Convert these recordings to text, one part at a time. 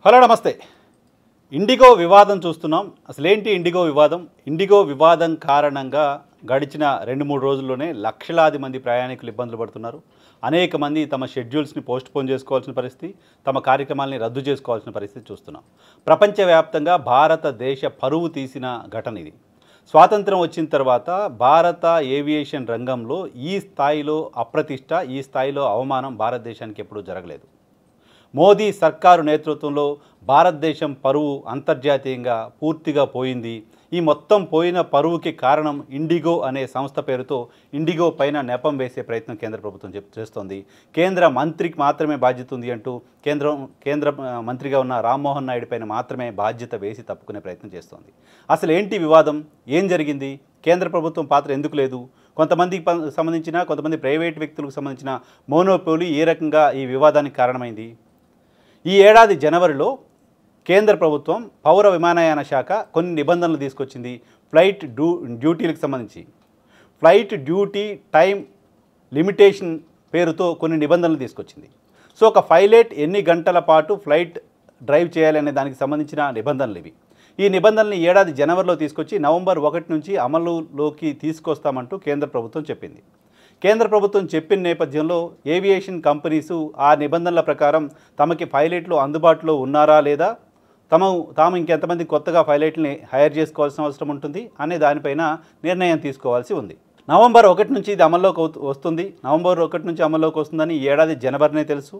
Hello నమస్తే. IndiGo వివాదం చూస్తున్నాం. అసలేంటి ఇండిగో వివాదం? ఇండిగో వివాదం కారణంగా గడిచిన 2-3 రోజుల్లోనే లక్షలాది మంది ప్రయాణికులు ఇబ్బందులు పడుతున్నారు. అనేక మంది తమ షెడ్యూల్స్ని పోస్ట్పోన్ చేసుకోవాల్సిన పరిస్థితి, తమ కార్యక్రమాలని రద్దు చేసుకోవాల్సిన పరిస్థితి చూస్తున్నాం. ప్రపంచవ్యాప్తంగా భారతదేశ పరువు తీసిన ఘటన ఇది. స్వాతంత్రం వచ్చిన తర్వాత భారత ఏవియేషన్ రంగంలో ఈ స్థాయిలో అప్రతిష్ట, ఈ స్థాయిలో అవమానం భారతదేశానికి ఎప్పుడూ జరగలేదు. మోదీ సర్కారు నేతృత్వంలో భారతదేశం పరువు అంతర్జాతీయంగా పూర్తిగా పోయింది. ఈ మొత్తం పోయిన పరువుకి కారణం ఇండిగో అనే సంస్థ పేరుతో ఇండిగో పైన నెపం వేసే ప్రయత్నం కేంద్ర ప్రభుత్వం చేస్తోంది. కేంద్ర మంత్రికి మాత్రమే బాధ్యత ఉంది అంటూ కేంద్ర మంత్రిగా ఉన్న రామ్మోహన్ నాయుడు పైన మాత్రమే బాధ్యత వేసి తప్పుకునే ప్రయత్నం చేస్తోంది. అసలు ఏంటి వివాదం? ఏం జరిగింది? కేంద్ర ప్రభుత్వం పాత్ర ఎందుకు లేదు? కొంతమందికి సంబంధించిన కొంతమంది ప్రైవేట్ వ్యక్తులకు సంబంధించిన మోనోపోలీ ఏ రకంగా ఈ వివాదానికి కారణమైంది? ఈ ఏడాది జనవరిలో కేంద్ర ప్రభుత్వం పౌర విమానయాన శాఖ కొన్ని నిబంధనలు తీసుకొచ్చింది. ఫ్లైట్ డ్యూటీలకు సంబంధించి ఫ్లైట్ డ్యూటీ టైం లిమిటేషన్ పేరుతో కొన్ని నిబంధనలు తీసుకొచ్చింది. సో ఒక పైలట్ ఎన్ని గంటల పాటు ఫ్లైట్ డ్రైవ్ చేయాలనే దానికి సంబంధించిన నిబంధనలు ఇవి. ఈ నిబంధనల్ని ఏడాది జనవరిలో తీసుకొచ్చి నవంబర్ 1 నుంచి అమలులోకి తీసుకొస్తామంటూ కేంద్ర ప్రభుత్వం చెప్పింది. కేంద్ర ప్రభుత్వం చెప్పిన నేపథ్యంలో ఏవియేషన్ కంపెనీసు ఆ నిబంధనల ప్రకారం తమకి పైలట్లు అందుబాటులో ఉన్నారా లేదా, తాము ఇంకెంతమంది కొత్తగా పైలట్ని హైర్ చేసుకోవాల్సిన అవసరం ఉంటుంది అనే దానిపైన నిర్ణయం తీసుకోవాల్సి ఉంది. నవంబర్ 1 నుంచి ఇది అమల్లోకి వస్తుంది. నవంబర్ 1 నుంచి అమల్లోకి వస్తుందని ఈ ఏడాది జనవరినే తెలుసు.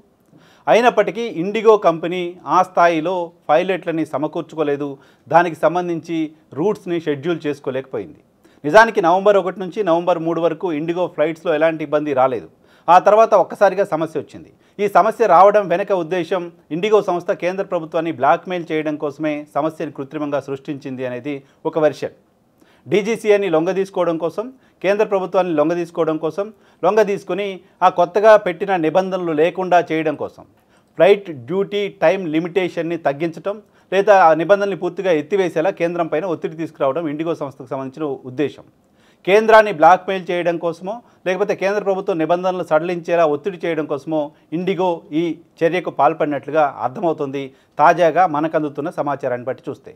అయినప్పటికీ ఇండిగో కంపెనీ ఆ స్థాయిలో పైలట్లని సమకూర్చుకోలేదు. దానికి సంబంధించి రూట్స్ని షెడ్యూల్ చేసుకోలేకపోయింది. నిజానికి నవంబర్ 1 నుంచి నవంబర్ 3 వరకు ఇండిగో ఫ్లైట్స్లో ఎలాంటి ఇబ్బంది రాలేదు. ఆ తర్వాత ఒక్కసారిగా సమస్య వచ్చింది. ఈ సమస్య రావడం వెనక ఉద్దేశం ఇండిగో సంస్థ కేంద్ర ప్రభుత్వాన్ని బ్లాక్మెయిల్ చేయడం కోసమే సమస్యను కృత్రిమంగా సృష్టించింది అనేది ఒక వెర్షన్. డీజీసీఏని లొంగదీసుకోవడం కోసం, కేంద్ర ప్రభుత్వాన్ని లొంగదీసుకొని ఆ కొత్తగా పెట్టిన నిబంధనలు లేకుండా చేయడం కోసం, ఫ్లైట్ డ్యూటీ టైం లిమిటేషన్ని తగ్గించడం లేదా ఆ నిబంధనల్ని పూర్తిగా ఎత్తివేసేలా కేంద్రం పైన ఒత్తిడి తీసుకురావడం ఇండిగో సంస్థకు సంబంధించిన ఉద్దేశం. కేంద్రాన్ని బ్లాక్మెయిల్ చేయడం కోసమో లేకపోతే కేంద్ర ప్రభుత్వం నిబంధనలు సడలించేలా ఒత్తిడి చేయడం కోసమో ఇండిగో ఈ చర్యకు పాల్పడినట్లుగా అర్థమవుతుంది తాజాగా మనకు అందుతున్న సమాచారాన్ని బట్టి చూస్తే.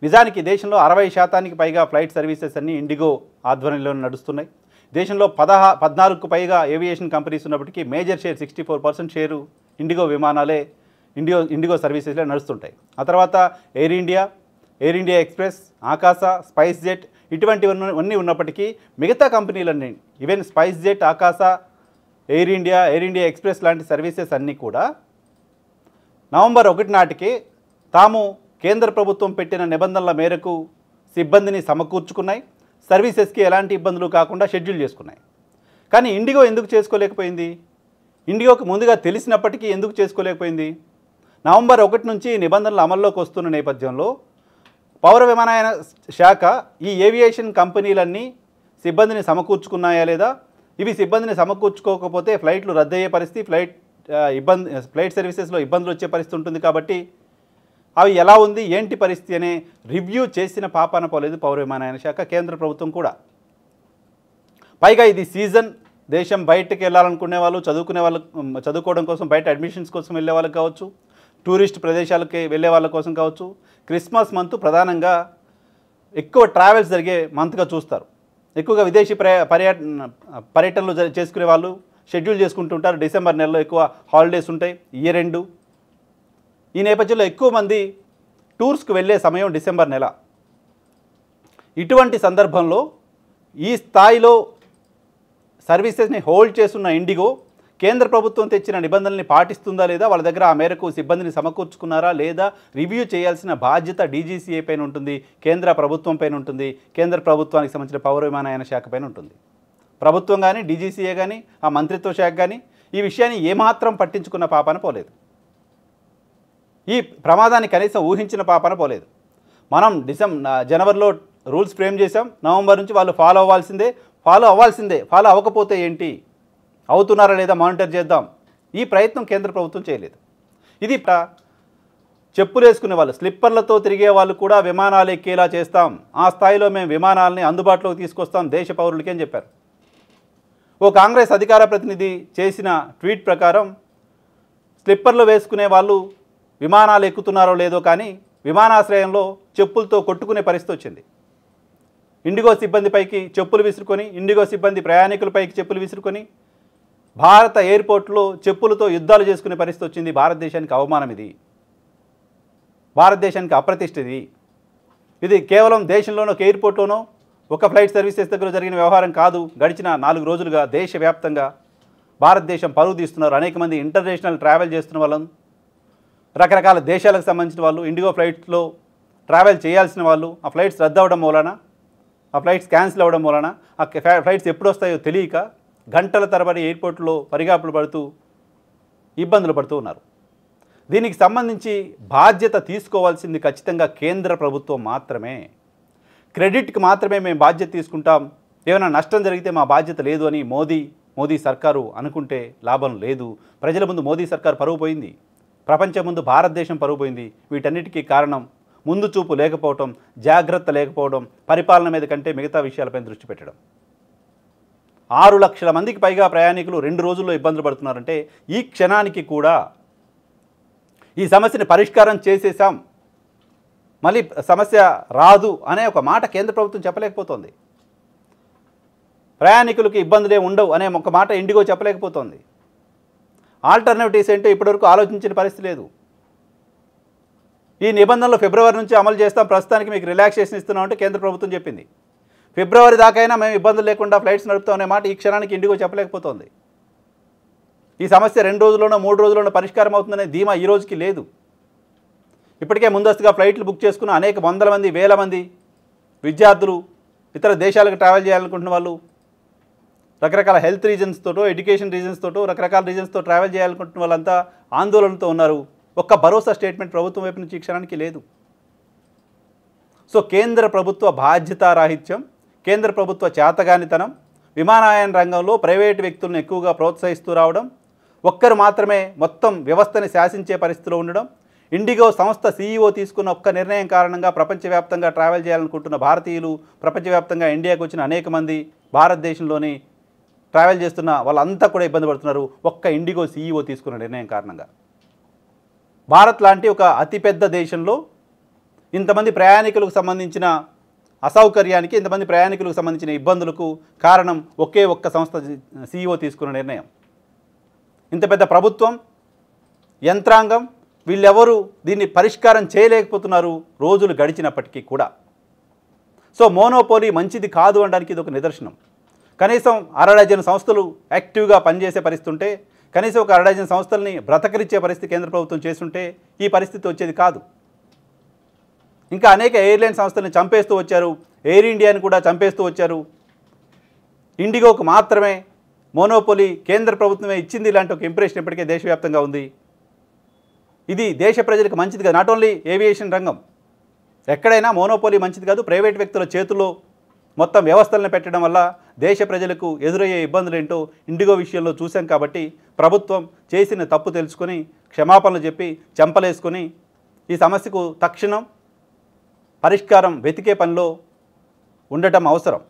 నిజానికి దేశంలో 60% పైగా ఫ్లైట్ సర్వీసెస్ అన్నీ ఇండిగో ఆధ్వర్యంలో నడుస్తున్నాయి. దేశంలో 14కు పైగా ఏవియేషన్ కంపెనీస్ ఉన్నప్పటికీ మేజర్ షేర్ 64% షేరు ఇండిగో విమానాలే ఇండిగో సర్వీసెస్లో నడుస్తుంటాయి. ఆ తర్వాత ఎయిర్ ఇండియా ఎక్స్ప్రెస్, ఆకాశ, స్పైస్ జెట్ ఇటువంటివన్నీ ఉన్నప్పటికీ మిగతా కంపెనీలన్నీ ఈవెన్ స్పైస్ జెట్, ఆకాశ, ఎయిర్ ఇండియా ఎక్స్ప్రెస్ లాంటి సర్వీసెస్ అన్నీ కూడా నవంబర్ 1 నాటికే తాము కేంద్ర ప్రభుత్వం పెట్టిన నిబంధనల మేరకు సిబ్బందిని సమకూర్చుకున్నాయి. సర్వీసెస్కి ఎలాంటి ఇబ్బందులు కాకుండా షెడ్యూల్ చేసుకున్నాయి. కానీ ఇండిగో ఎందుకు చేసుకోలేకపోయింది? ఇండిగోకి ముందుగా తెలిసినప్పటికీ ఎందుకు చేసుకోలేకపోయింది? నవంబర్ 1 నుంచి నిబంధనలు అమల్లోకి వస్తున్న నేపథ్యంలో పౌర విమానయాన శాఖ ఈ ఏవియేషన్ కంపెనీలన్నీ సిబ్బందిని సమకూర్చుకున్నాయా లేదా, ఇవి సిబ్బందిని సమకూర్చుకోకపోతే ఫ్లైట్లు రద్దయ్యే పరిస్థితి, ఫ్లైట్ సర్వీసెస్లో ఇబ్బందులు వచ్చే పరిస్థితి ఉంటుంది. కాబట్టి అవి ఎలా ఉంది, ఏంటి పరిస్థితి అనే రివ్యూ చేసిన పాపాన పోలేదు పౌర విమానయాన శాఖ, కేంద్ర ప్రభుత్వం కూడా. పైగా ఇది సీజన్, దేశం బయటకు వెళ్ళాలనుకునే వాళ్ళు, చదువుకోవడం కోసం, బయట అడ్మిషన్స్ కోసం వెళ్ళే వాళ్ళకి కావచ్చు, టూరిస్ట్ ప్రదేశాలకి వెళ్ళే వాళ్ళ కోసం కావచ్చు, క్రిస్మస్ మంత్ ప్రధానంగా ఎక్కువ ట్రావెల్స్ జరిగే మంత్గా చూస్తారు. ఎక్కువగా విదేశీ పర్యటనలు చేసుకునే వాళ్ళు షెడ్యూల్ చేసుకుంటుంటారు. డిసెంబర్ నెలలో ఎక్కువ హాలిడేస్ ఉంటాయి, ఇయర్ ఎండ్. ఈ నేపథ్యంలో ఎక్కువ మంది టూర్స్కి వెళ్ళే సమయం డిసెంబర్ నెల. ఇటువంటి సందర్భంలో ఈ స్థాయిలో సర్వీసెస్ని హోల్డ్ చేస్తున్న ఇండిగో కేంద్ర ప్రభుత్వం తెచ్చిన నిబంధనల్ని పాటిస్తుందా లేదా, వాళ్ళ దగ్గర ఆ మేరకు సిబ్బందిని సమకూర్చుకున్నారా లేదా రివ్యూ చేయాల్సిన బాధ్యత డీజీసీఏ పైన ఉంటుంది, కేంద్ర ప్రభుత్వం పైన ఉంటుంది, కేంద్ర ప్రభుత్వానికి సంబంధించిన పౌర విమానయాన శాఖ పైన ఉంటుంది. ప్రభుత్వం కానీ, డీజీసీఏ కానీ, ఆ మంత్రిత్వ శాఖ కానీ ఈ విషయాన్ని ఏమాత్రం పట్టించుకున్న పాపాన పోలేదు. ఈ ప్రమాదాన్ని కనీసం ఊహించిన పాపాన పోలేదు. మనం జనవరిలో రూల్స్ ఫ్రేమ్ చేసాం, నవంబర్ నుంచి వాళ్ళు ఫాలో అవ్వాల్సిందే. ఫాలో అవ్వకపోతే ఏంటి, అవుతున్నారా లేదా మానిటర్ చేద్దాం, ఈ ప్రయత్నం కేంద్ర ప్రభుత్వం చేయలేదు. ఇది చెప్పులు వేసుకునే వాళ్ళు, స్లిప్పర్లతో తిరిగే వాళ్ళు కూడా విమానాలు ఎక్కేలా చేస్తాం, ఆ స్థాయిలో మేము విమానాలని అందుబాటులోకి తీసుకొస్తాం దేశ పౌరులకి అని చెప్పారు. ఓ కాంగ్రెస్ అధికార ప్రతినిధి చేసిన ట్వీట్ ప్రకారం స్లిప్పర్లు వేసుకునే వాళ్ళు విమానాలు ఎక్కుతున్నారో లేదో కానీ విమానాశ్రయంలో చెప్పులతో కొట్టుకునే పరిస్థితి వచ్చింది. ఇండిగో సిబ్బందిపైకి చెప్పులు విసురుకొని, ఇండిగో సిబ్బంది ప్రయాణికులపైకి చెప్పులు విసురుకొని భారత ఎయిర్పోర్ట్లో చెప్పులతో యుద్ధాలు చేసుకునే పరిస్థితి వచ్చింది. భారతదేశానికి అవమానం ఇది, భారతదేశానికి అప్రతిష్ట ఇది. ఇది కేవలం దేశంలోనో ఒక ఎయిర్పోర్ట్లోనో ఒక ఫ్లైట్ సర్వీసెస్ దగ్గర జరిగిన వ్యవహారం కాదు. గడిచిన 4 రోజులుగా దేశవ్యాప్తంగా భారతదేశం పరువు తీస్తున్నారు. అనేక మంది ఇంటర్నేషనల్ ట్రావెల్ చేస్తున్న వాళ్ళను, రకరకాల దేశాలకు సంబంధించిన వాళ్ళు, ఇండిగో ఫ్లైట్స్లో ట్రావెల్ చేయాల్సిన వాళ్ళు ఆ ఫ్లైట్స్ రద్దు అవ్వడం మూలన, ఆ ఫ్లైట్స్ క్యాన్సిల్ అవ్వడం మూలన, ఆ ఫ్లైట్స్ ఎప్పుడు వస్తాయో తెలియక గంటల తరబడి ఎయిర్పోర్ట్లో పరిగాపులు పడుతూ ఇబ్బందులు పడుతూ ఉన్నారు. దీనికి సంబంధించి బాధ్యత తీసుకోవాల్సింది ఖచ్చితంగా కేంద్ర ప్రభుత్వం మాత్రమే. క్రెడిట్కి మాత్రమే మేము బాధ్యత తీసుకుంటాం, ఏమైనా నష్టం జరిగితే మా బాధ్యత లేదు అని మోదీ సర్కారు అనుకుంటే లాభం లేదు. ప్రజల ముందు మోదీ సర్కారు పరువు పోయింది, ప్రపంచం ముందు భారతదేశం పరువు పోయింది. వీటన్నిటికీ కారణం ముందు చూపు లేకపోవడం, జాగ్రత్త లేకపోవడం, పరిపాలన మీద కంటే మిగతా విషయాలపై దృష్టి పెట్టడం. 6 లక్షల మందికి పైగా ప్రయాణికులు 2 రోజుల్లో ఇబ్బందులు పడుతున్నారంటే ఈ క్షణానికి కూడా ఈ సమస్యని పరిష్కారం చేసేసాం, మళ్ళీ సమస్య రాదు అనే ఒక మాట కేంద్ర ప్రభుత్వం చెప్పలేకపోతోంది. ప్రయాణికులకు ఇబ్బందులే ఉండవు అనే ఒక మాట ఇండిగో చెప్పలేకపోతోంది. ఆల్టర్నేటివ్స్ ఏంటో ఇప్పటివరకు ఆలోచించిన పరిస్థితి లేదు. ఈ నిబంధనలు ఫిబ్రవరి నుంచి అమలు చేస్తాం, ప్రస్తుతానికి మీకు రిలాక్సేషన్ ఇస్తున్నామంటే కేంద్ర ప్రభుత్వం చెప్పింది. ఫిబ్రవరి దాకైనా మేము ఇబ్బందులు లేకుండా ఫ్లైట్స్ నడుపుతాం అనే మాట ఈ క్షణానికి ఇండిగో చెప్పలేకపోతోంది. ఈ సమస్య 2 రోజుల్లోనో 3 రోజుల్లోనో పరిష్కారం అవుతుందనే ధీమా ఈ రోజుకి లేదు. ఇప్పటికే ముందస్తుగా ఫ్లైట్లు బుక్ చేసుకున్న అనేక వందల మంది, వేల మంది విద్యార్థులు, ఇతర దేశాలకు ట్రావెల్ చేయాలనుకుంటున్న వాళ్ళు, రకరకాల హెల్త్ రీజన్స్ తోటో, ఎడ్యుకేషన్ రీజన్స్ తోటో, రకరకాల రీజన్స్తో ట్రావెల్ చేయాలనుకుంటున్న వాళ్ళంతా ఆందోళనతో ఉన్నారు. ఒక్క భరోసా స్టేట్మెంట్ ప్రభుత్వం వైపు నుంచి ఈ క్షణానికి లేదు. సో కేంద్ర ప్రభుత్వ బాధ్యతారాహిత్యం, కేంద్ర ప్రభుత్వ చేతగానితనం, విమానయాన రంగంలో ప్రైవేటు వ్యక్తులను ఎక్కువగా ప్రోత్సహిస్తూ రావడం, ఒక్కరు మాత్రమే మొత్తం వ్యవస్థని శాసించే పరిస్థితిలో ఉండడం, ఇండిగో సంస్థ సీఈఓ తీసుకున్న ఒక్క నిర్ణయం కారణంగా ప్రపంచవ్యాప్తంగా ట్రావెల్ చేయాలనుకుంటున్న భారతీయులు, ప్రపంచవ్యాప్తంగా ఇండియాకు వచ్చిన అనేక మంది, భారతదేశంలోని ట్రావెల్ చేస్తున్న వాళ్ళంతా కూడా ఇబ్బంది పడుతున్నారు ఒక్క ఇండిగో సీఈఓ తీసుకున్న నిర్ణయం కారణంగా. భారత్ లాంటి ఒక అతిపెద్ద దేశంలో ఇంతమంది ప్రయాణికులకు సంబంధించిన అసౌకర్యానికి, ఇంతమంది ప్రయాణికులకు సంబంధించిన ఇబ్బందులకు కారణం ఒకే ఒక్క సంస్థ సీఈఓ తీసుకున్న నిర్ణయం. ఇంత పెద్ద ప్రభుత్వం, యంత్రాంగం, వీళ్ళెవరూ దీన్ని పరిష్కారం చేయలేకపోతున్నారు రోజులు గడిచినప్పటికీ కూడా. సో మోనోపోలీ మంచిది కాదు అనడానికి ఇది ఒక నిదర్శనం. కనీసం 6 డజన్ సంస్థలు యాక్టివ్గా పనిచేసే పరిస్థితి ఉంటే, కనీసం ఒక 6 డజన్ సంస్థల్ని బ్రతకరిచ్చే పరిస్థితి కేంద్ర ప్రభుత్వం చేస్తుంటే ఈ పరిస్థితి వచ్చేది కాదు. ఇంకా అనేక ఎయిర్లైన్ సంస్థలను చంపేస్తూ వచ్చారు, ఎయిర్ ఇండియాని కూడా చంపేస్తూ వచ్చారు. ఇండిగోకు మాత్రమే మోనోపోలీ కేంద్ర ప్రభుత్వమే ఇచ్చింది ఇలాంటి ఒక ఇంప్రెషన్ ఇప్పటికే దేశవ్యాప్తంగా ఉంది. ఇది దేశ ప్రజలకు మంచిది కాదు. నాట్ ఓన్లీ ఏవియేషన్ రంగం, ఎక్కడైనా మోనోపోలీ మంచిది కాదు. ప్రైవేట్ వ్యక్తుల చేతుల్లో మొత్తం వ్యవస్థలను పెట్టడం వల్ల దేశ ప్రజలకు ఎదురయ్యే ఇబ్బందులు ఏంటో ఇండిగో విషయంలో చూసాం. కాబట్టి ప్రభుత్వం చేసిన తప్పు తెలుసుకొని క్షమాపణలు చెప్పి చెంపలేసుకొని ఈ సమస్యకు తక్షణం పరిష్కారం వెతికే పనిలో ఉండటం అవసరం.